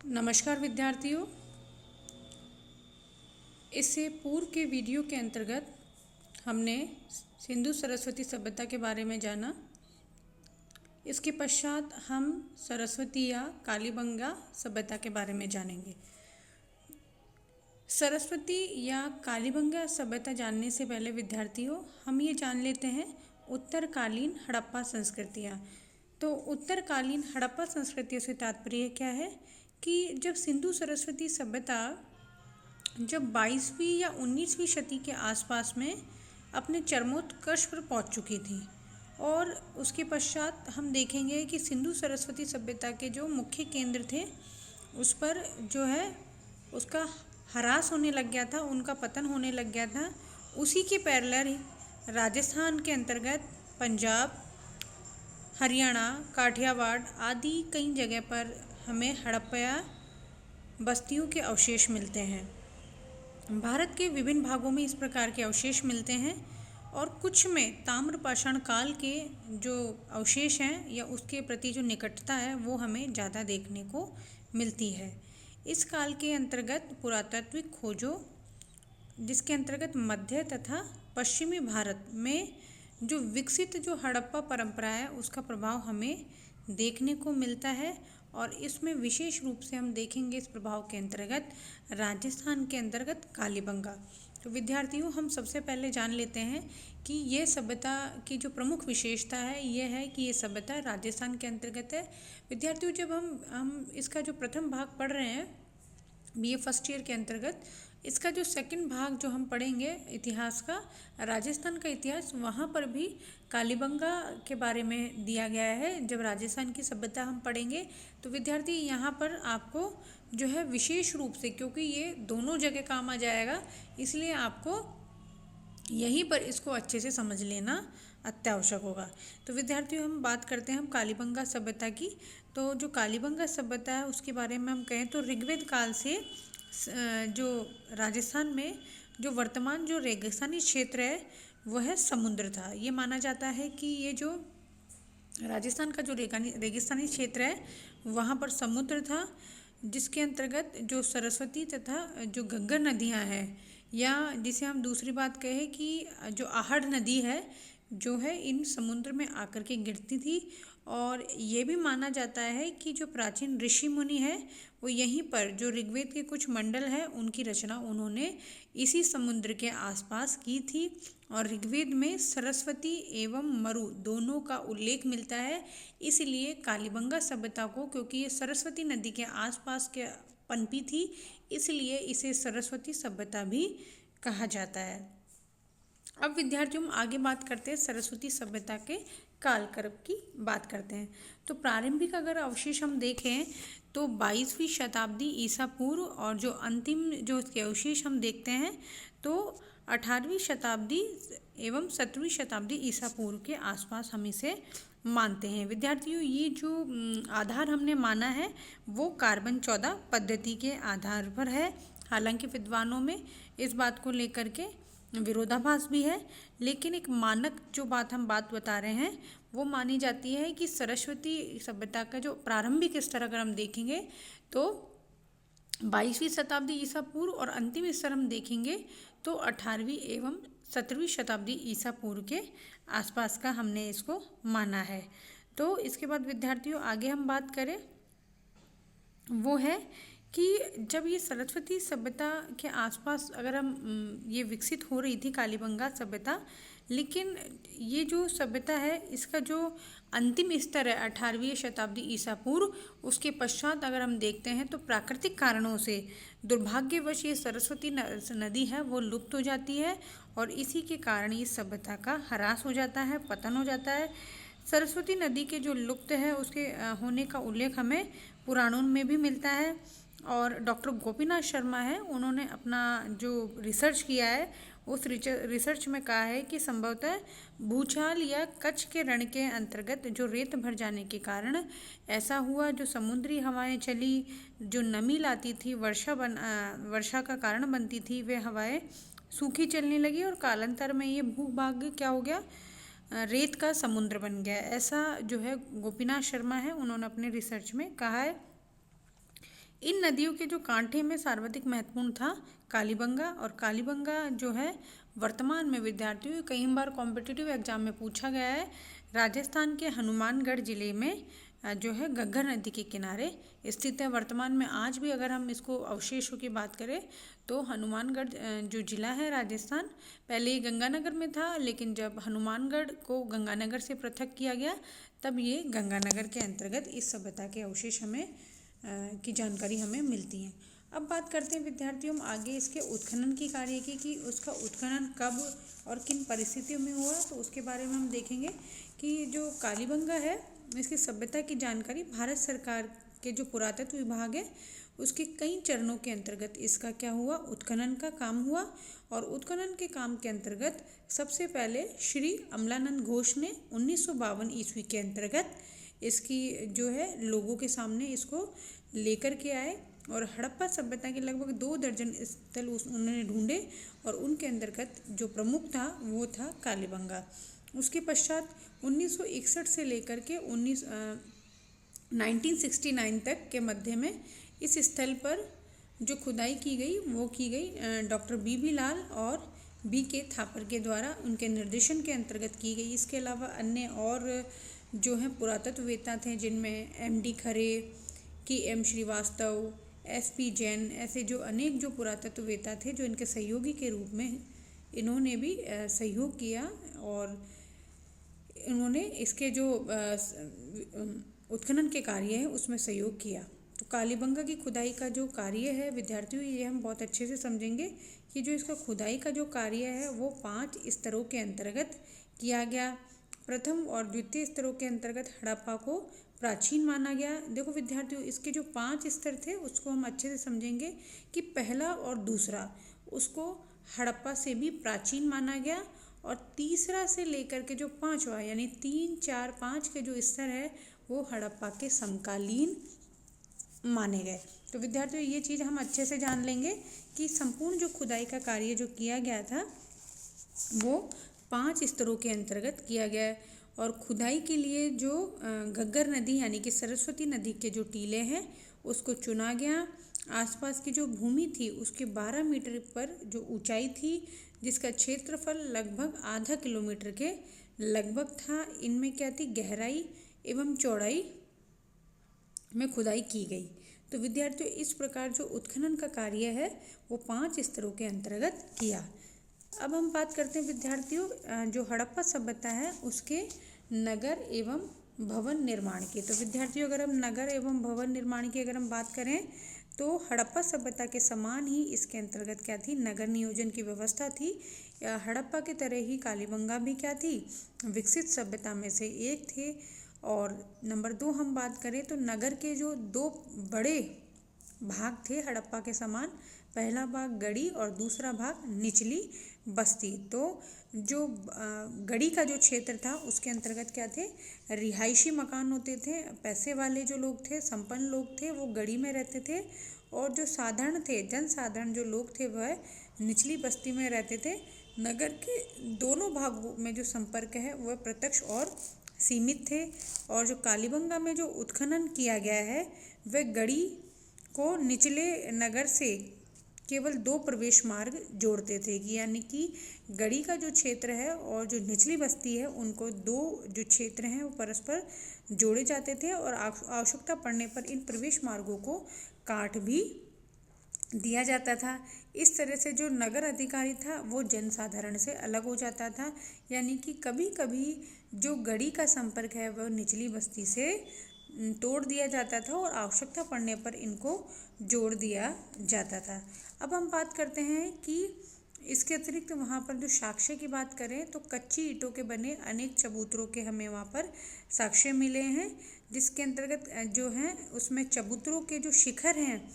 नमस्कार विद्यार्थियों। इससे पूर्व के वीडियो के अंतर्गत हमने सिंधु सरस्वती सभ्यता के बारे में जाना। इसके पश्चात हम सरस्वती या कालीबंगा सभ्यता के बारे में जानेंगे। सरस्वती या कालीबंगा सभ्यता जानने से पहले विद्यार्थियों हम ये जान लेते हैं उत्तरकालीन हड़प्पा संस्कृतियाँ। तो उत्तरकालीन हड़प्पा संस्कृतियों से तात्पर्य क्या है कि जब सिंधु सरस्वती सभ्यता जब 22वीं या 19वीं शती के आसपास में अपने चरमोत्कर्ष पर पहुंच चुकी थी, और उसके पश्चात हम देखेंगे कि सिंधु सरस्वती सभ्यता के जो मुख्य केंद्र थे उस पर जो है उसका ह्रास होने लग गया था, उनका पतन होने लग गया था। उसी के पैरेलल राजस्थान के अंतर्गत पंजाब, हरियाणा, काठियावाड़ आदि कई जगह पर हमें हड़प्पा बस्तियों के अवशेष मिलते हैं। भारत के विभिन्न भागों में इस प्रकार के अवशेष मिलते हैं और कुछ में ताम्रपाषाण काल के जो अवशेष हैं या उसके प्रति जो निकटता है वो हमें ज़्यादा देखने को मिलती है। इस काल के अंतर्गत पुरातात्विक खोजों, जिसके अंतर्गत मध्य तथा पश्चिमी भारत में जो विकसित जो हड़प्पा परंपरा है उसका प्रभाव हमें देखने को मिलता है। और इसमें विशेष रूप से हम देखेंगे इस प्रभाव के अंतर्गत राजस्थान के अंतर्गत कालीबंगा। तो विद्यार्थियों हम सबसे पहले जान लेते हैं कि ये सभ्यता की जो प्रमुख विशेषता है ये है कि ये सभ्यता राजस्थान के अंतर्गत है। विद्यार्थियों जब हम इसका जो प्रथम भाग पढ़ रहे हैं BA फर्स्ट ईयर के अंतर्गत, इसका जो सेकंड भाग जो हम पढ़ेंगे इतिहास का, राजस्थान का इतिहास, वहाँ पर भी कालीबंगा के बारे में दिया गया है। जब राजस्थान की सभ्यता हम पढ़ेंगे तो विद्यार्थी यहाँ पर आपको जो है विशेष रूप से, क्योंकि ये दोनों जगह काम आ जाएगा, इसलिए आपको यहीं पर इसको अच्छे से समझ लेना अत्यावश्यक होगा। तो विद्यार्थियों हम बात करते हैं हम कालीबंगा सभ्यता की। तो जो कालीबंगा सभ्यता है उसके बारे में हम कहें तो ऋग्वेद काल से जो राजस्थान में जो वर्तमान जो रेगिस्तानी क्षेत्र है वह समुद्र था। ये माना जाता है कि ये जो राजस्थान का जो रेगिस्तानी क्षेत्र है वहाँ पर समुद्र था, जिसके अंतर्गत जो सरस्वती तथा जो घग्गर नदियाँ हैं, या जिसे हम दूसरी बात कहें कि जो आहड़ नदी है जो है इन समुद्र में आकर के गिरती थी। और ये भी माना जाता है कि जो प्राचीन ऋषि मुनि हैं वो यहीं पर जो ऋग्वेद के कुछ मंडल हैं उनकी रचना उन्होंने इसी समुद्र के आसपास की थी। और ऋग्वेद में सरस्वती एवं मरु दोनों का उल्लेख मिलता है। इसलिए कालीबंगा सभ्यता को, क्योंकि ये सरस्वती नदी के आसपास के पनपी थी, इसलिए इसे सरस्वती सभ्यता भी कहा जाता है। अब विद्यार्थियों हम आगे बात करते हैं सरस्वती सभ्यता के कालक्रम की बात करते हैं। तो प्रारंभिक अगर अवशेष हम देखें तो 22वीं शताब्दी ईसा पूर्व, और जो अंतिम जो इसके अवशेष हम देखते हैं तो 18वीं शताब्दी एवं 17वीं शताब्दी ईसा पूर्व के आसपास हम इसे मानते हैं। विद्यार्थियों ये जो आधार हमने माना है वो कार्बन 14 पद्धति के आधार पर है। हालांकि विद्वानों में इस बात को लेकर के विरोधाभास भी है, लेकिन एक मानक जो हम बात बता रहे हैं वो मानी जाती है कि सरस्वती सभ्यता का जो प्रारंभिक स्तर अगर हम देखेंगे तो 22वीं शताब्दी ईसा पूर्व, और अंतिम स्तर हम देखेंगे तो 18वीं एवं 17वीं शताब्दी ईसा पूर्व के आसपास का हमने इसको माना है। तो इसके बाद विद्यार्थियों आगे हम बात करें वो है कि जब ये सरस्वती सभ्यता के आसपास अगर हम ये विकसित हो रही थी कालीबंगा सभ्यता, लेकिन ये जो सभ्यता है इसका जो अंतिम स्तर है 18वीं शताब्दी ईसा पूर्व, उसके पश्चात अगर हम देखते हैं तो प्राकृतिक कारणों से दुर्भाग्यवश ये सरस्वती नदी है वो लुप्त हो जाती है, और इसी के कारण इस सभ्यता का ह्रास हो जाता है, पतन हो जाता है। सरस्वती नदी के जो लुप्त है उसके होने का उल्लेख हमें पुराणों में भी मिलता है। और डॉक्टर गोपीनाथ शर्मा है, उन्होंने अपना जो रिसर्च किया है उस रिसर्च में कहा है कि संभवतः भूचाल या कच्छ के रण के अंतर्गत जो रेत भर जाने के कारण ऐसा हुआ, जो समुद्री हवाएं चली, जो नमी लाती थी, वर्षा का कारण बनती थी, वे हवाएं सूखी चलने लगी और कालांतर में ये भूभाग क्या हो गया, रेत का समुद्र बन गया। ऐसा जो है गोपीनाथ शर्मा है उन्होंने अपने रिसर्च में कहा है। इन नदियों के जो कांठे में सर्वाधिक महत्वपूर्ण था कालीबंगा, और कालीबंगा जो है वर्तमान में विद्यार्थियों कई बार कॉम्पिटिटिव एग्जाम में पूछा गया है। राजस्थान के हनुमानगढ़ जिले में जो है घग्गर नदी के किनारे स्थित है। वर्तमान में आज भी अगर हम इसको अवशेषों की बात करें तो हनुमानगढ़ जो जिला है राजस्थान, पहले ये गंगानगर में था, लेकिन जब हनुमानगढ़ को गंगानगर से पृथक किया गया तब ये गंगानगर के अंतर्गत इस सभ्यता के अवशेष हमें की जानकारी हमें मिलती है। अब बात करते हैं विद्यार्थियों हम आगे इसके उत्खनन की कार्य की कि उसका उत्खनन कब और किन परिस्थितियों में हुआ, तो उसके बारे में हम देखेंगे कि जो कालीबंगा है इसकी सभ्यता की जानकारी भारत सरकार के जो पुरातत्व विभाग है उसके कई चरणों के अंतर्गत इसका क्या हुआ, उत्खनन का काम हुआ। और उत्खनन के काम के अंतर्गत सबसे पहले श्री अमलानंद घोष ने 1952 ईस्वी के अंतर्गत इसकी जो है लोगों के सामने इसको लेकर के आए, और हड़प्पा सभ्यता के लगभग 2 दर्जन स्थल उन्होंने ढूंढे और उनके अंतर्गत जो प्रमुख था वो था कालीबंगा। उसके पश्चात 1961 से लेकर के 1969 तक के मध्य में इस स्थल पर जो खुदाई की गई वो की गई डॉक्टर बी लाल और के थापर के द्वारा उनके निर्देशन के अंतर्गत की गई। इसके अलावा अन्य और जो हैं पुरातत्ववेत्ता थे जिनमें MD खरे, KM श्रीवास्तव, SP जैन, ऐसे जो अनेक जो पुरातत्ववेत्ता थे जो इनके सहयोगी के रूप में इन्होंने भी सहयोग किया और इन्होंने इसके जो उत्खनन के कार्य है उसमें सहयोग किया। तो कालीबंगा की खुदाई का जो कार्य है विद्यार्थियों ये हम बहुत अच्छे से समझेंगे कि जो इसका खुदाई का जो कार्य है वो 5 स्तरों के अंतर्गत किया गया। प्रथम और द्वितीय स्तरों के अंतर्गत हड़प्पा को प्राचीन माना गया। देखो विद्यार्थियों इसके जो 5 स्तर थे उसको हम अच्छे से समझेंगे कि पहला और दूसरा उसको हड़प्पा से भी प्राचीन माना गया, और तीसरा से लेकर के जो 5वां यानी 3, 4, 5 के जो स्तर है वो हड़प्पा के समकालीन माने गए। तो विद्यार्थियों ये चीज़ हम अच्छे से जान लेंगे कि संपूर्ण जो खुदाई का कार्य जो किया गया था वो 5 स्तरों के अंतर्गत किया गया है। और खुदाई के लिए जो घग्गर नदी यानी कि सरस्वती नदी के जो टीले हैं उसको चुना गया। आसपास की जो भूमि थी उसके 12 मीटर पर जो ऊंचाई थी जिसका क्षेत्रफल लगभग आधा किलोमीटर के लगभग था। इनमें क्या थी, गहराई एवं चौड़ाई में खुदाई की गई। तो विद्यार्थियों इस प्रकार जो उत्खनन का कार्य है वो 5 स्तरों के अंतर्गत किया। अब हम बात करते हैं विद्यार्थियों जो हड़प्पा सभ्यता है उसके नगर एवं भवन निर्माण की। तो विद्यार्थियों अगर हम नगर एवं भवन निर्माण की अगर हम बात करें तो हड़प्पा सभ्यता के समान ही इसके अंतर्गत क्या थी, नगर नियोजन की व्यवस्था थी। हड़प्पा की तरह ही कालीबंगा भी क्या थी, विकसित सभ्यता में से एक थे। और नंबर 2 हम बात करें तो नगर के जो 2 बड़े भाग थे हड़प्पा के समान, पहला भाग गढ़ी और दूसरा भाग निचली बस्ती। तो जो गढ़ी का जो क्षेत्र था उसके अंतर्गत क्या थे, रिहायशी मकान होते थे। पैसे वाले जो लोग थे, संपन्न लोग थे, वो गढ़ी में रहते थे, और जो साधारण थे, जनसाधारण जो लोग थे वह निचली बस्ती में रहते थे। नगर के दोनों भागों में जो संपर्क है वह प्रत्यक्ष और सीमित थे। और जो कालीबंगा में जो उत्खनन किया गया है वह गढ़ी को निचले नगर से केवल 2 प्रवेश मार्ग जोड़ते थे, यानी कि गढ़ी का जो क्षेत्र है और जो निचली बस्ती है उनको 2 जो क्षेत्र हैं वो परस्पर जोड़े जाते थे, और आवश्यकता पड़ने पर इन प्रवेश मार्गों को काट भी दिया जाता था। इस तरह से जो नगर अधिकारी था वो जनसाधारण से अलग हो जाता था, यानी कि कभी कभी जो गढ़ी का संपर्क है वह निचली बस्ती से तोड़ दिया जाता था और आवश्यकता पड़ने पर इनको जोड़ दिया जाता था। अब हम बात करते हैं कि इसके अतिरिक्त वहाँ पर जो साक्ष्य की बात करें तो कच्ची ईंटों के बने अनेक चबूतरों के हमें वहाँ पर साक्ष्य मिले हैं, जिसके अंतर्गत जो हैं उसमें चबूतरों के जो शिखर हैं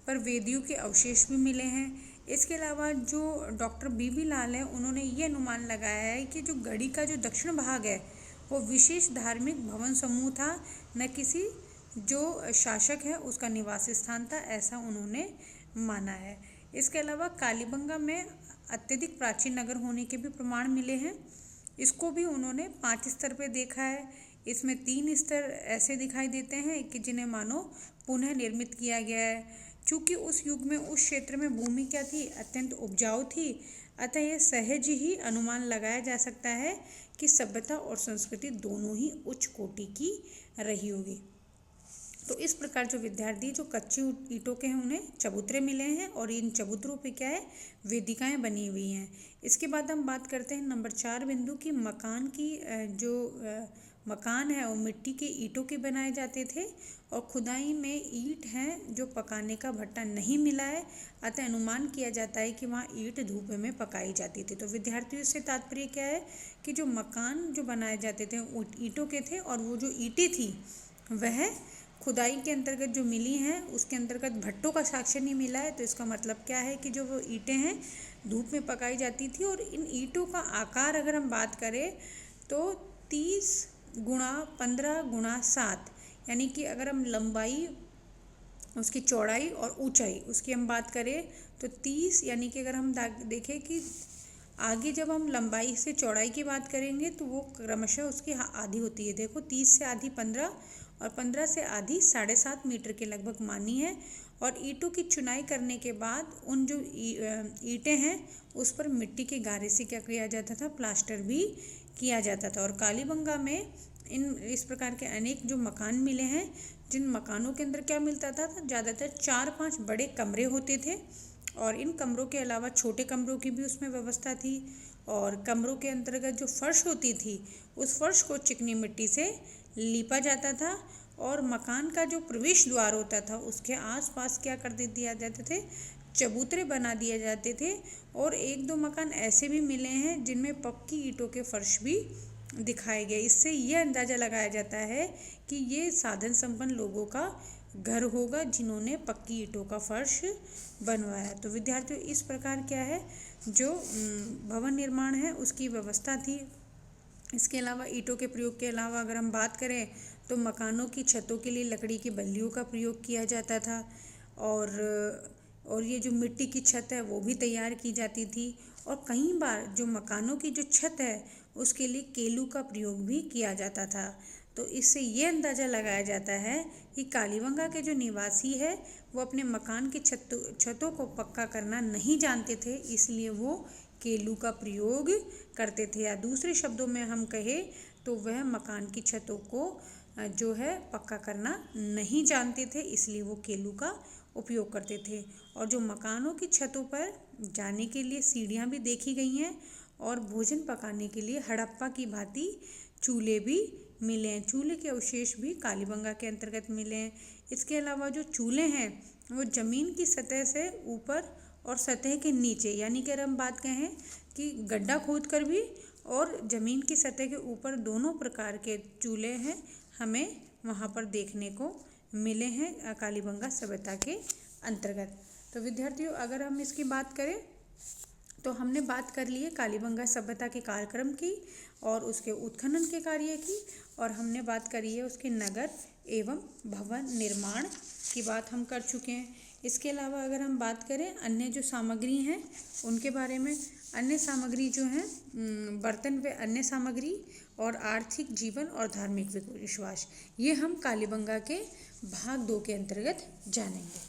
पर वेदियों के अवशेष भी मिले हैं। इसके अलावा जो डॉक्टर बी लाल है उन्होंने ये अनुमान लगाया है कि जो गढ़ी का जो दक्षिण भाग है वो विशेष धार्मिक भवन समूह था, न किसी जो शासक है उसका निवास स्थान था, ऐसा उन्होंने माना है। इसके अलावा कालीबंगा में अत्यधिक प्राचीन नगर होने के भी प्रमाण मिले हैं। इसको भी उन्होंने 5 स्तर पे देखा है। इसमें 3 स्तर ऐसे दिखाई देते हैं कि जिन्हें मानो पुनः निर्मित किया गया है। चूँकि उस युग में उस क्षेत्र में भूमि क्या थी, अत्यंत उपजाऊ थी, अतः यह सहज ही अनुमान लगाया जा सकता है कि सभ्यता और संस्कृति दोनों ही उच्च कोटि की रही होगी। तो इस प्रकार जो विद्यार्थी जो कच्ची ईंटों के हैं उन्हें चबूतरे मिले हैं और इन चबूतरों पे क्या है, वेदिकाएं बनी हुई हैं। इसके बाद हम बात करते हैं नंबर 4 बिंदु की मकान की। जो मकान है वो मिट्टी के ईंटों के बनाए जाते थे और खुदाई में ईंट हैं जो पकाने का भट्टा नहीं मिला है, अतः अनुमान किया जाता है कि वहाँ ईंट धूप में पकाई जाती थी। तो विद्यार्थियों से तात्पर्य क्या है कि जो मकान जो बनाए जाते थे ईंटों के थे और वो जो ईंटें थी वह खुदाई के अंतर्गत जो मिली हैं उसके अंतर्गत भट्टों का साक्ष्य नहीं मिला है। तो इसका मतलब क्या है कि जो वो ईंटें हैं धूप में पकाई जाती थी। और इन ईंटों का आकार अगर हम बात करें तो 30 गुणा 15 गुणा 7, यानी कि अगर हम लंबाई, उसकी चौड़ाई और ऊंचाई उसकी हम बात करें तो 30, यानी कि अगर हम देखें कि आगे जब हम लंबाई से चौड़ाई की बात करेंगे तो वो क्रमशः उसकी आधी होती है। देखो 30 से आधी 15 और 15 से आधी 7.5 मीटर के लगभग मानी है। और ईंटों की चुनाई करने के बाद उन जो ईंटें हैं उस पर मिट्टी के गारे से क्या किया जाता था, प्लास्टर भी किया जाता था। और कालीबंगा में इस प्रकार के अनेक जो मकान मिले हैं, जिन मकानों के अंदर क्या मिलता था, ज़्यादातर 4-5 बड़े कमरे होते थे और इन कमरों के अलावा छोटे कमरों की भी उसमें व्यवस्था थी। और कमरों के अंतर्गत जो फर्श होती थी उस फर्श को चिकनी मिट्टी से लीपा जाता था और मकान का जो प्रवेश द्वार होता था उसके आसपास क्या कर दिया जाते थे, चबूतरे बना दिए जाते थे। और 1-2 मकान ऐसे भी मिले हैं जिनमें पक्की ईंटों के फर्श भी दिखाए गए। इससे यह अंदाज़ा लगाया जाता है कि ये साधन संपन्न लोगों का घर होगा जिन्होंने पक्की ईंटों का फर्श बनवाया। तो विद्यार्थियों इस प्रकार क्या है जो भवन निर्माण है उसकी व्यवस्था थी। इसके अलावा ईंटों के प्रयोग के अलावा अगर हम बात करें तो मकानों की छतों के लिए लकड़ी की बल्लियों का प्रयोग किया जाता था और ये जो मिट्टी की छत है वो भी तैयार की जाती थी। और कई बार जो मकानों की जो छत है उसके लिए केलू का प्रयोग भी किया जाता था। तो इससे ये अंदाज़ा लगाया जाता है कि कालीबंगा के जो निवासी है वो अपने मकान की छतों को पक्का करना नहीं जानते थे, इसलिए वो केलू का प्रयोग करते थे। या दूसरे शब्दों में हम कहें तो वह मकान की छतों को जो है पक्का करना नहीं जानते थे, इसलिए वो केलू का उपयोग करते थे। और जो मकानों की छतों पर जाने के लिए सीढ़ियाँ भी देखी गई हैं और भोजन पकाने के लिए हड़प्पा की भांति चूल्हे भी मिले हैं। चूल्हे के अवशेष भी कालीबंगा के अंतर्गत मिले हैं। इसके अलावा जो चूल्हे हैं वो ज़मीन की सतह से ऊपर और सतह के नीचे, यानी कि अगर हम बात कहें कि गड्ढा खोद कर भी और ज़मीन की सतह के ऊपर दोनों प्रकार के चूल्हे हैं हमें वहाँ पर देखने को मिले हैं कालीबंगा सभ्यता के अंतर्गत। तो विद्यार्थियों अगर हम इसकी बात करें तो हमने बात कर ली है कालीबंगा सभ्यता के कार्यक्रम की और उसके उत्खनन के कार्य की, और हमने बात करी है उसके नगर एवं भवन निर्माण की बात हम कर चुके हैं। इसके अलावा अगर हम बात करें अन्य जो सामग्री हैं उनके बारे में, अन्य सामग्री जो हैं बर्तन व अन्य सामग्री और आर्थिक जीवन और धार्मिक विश्वास, ये हम कालीबंगा के भाग 2 के अंतर्गत जानेंगे।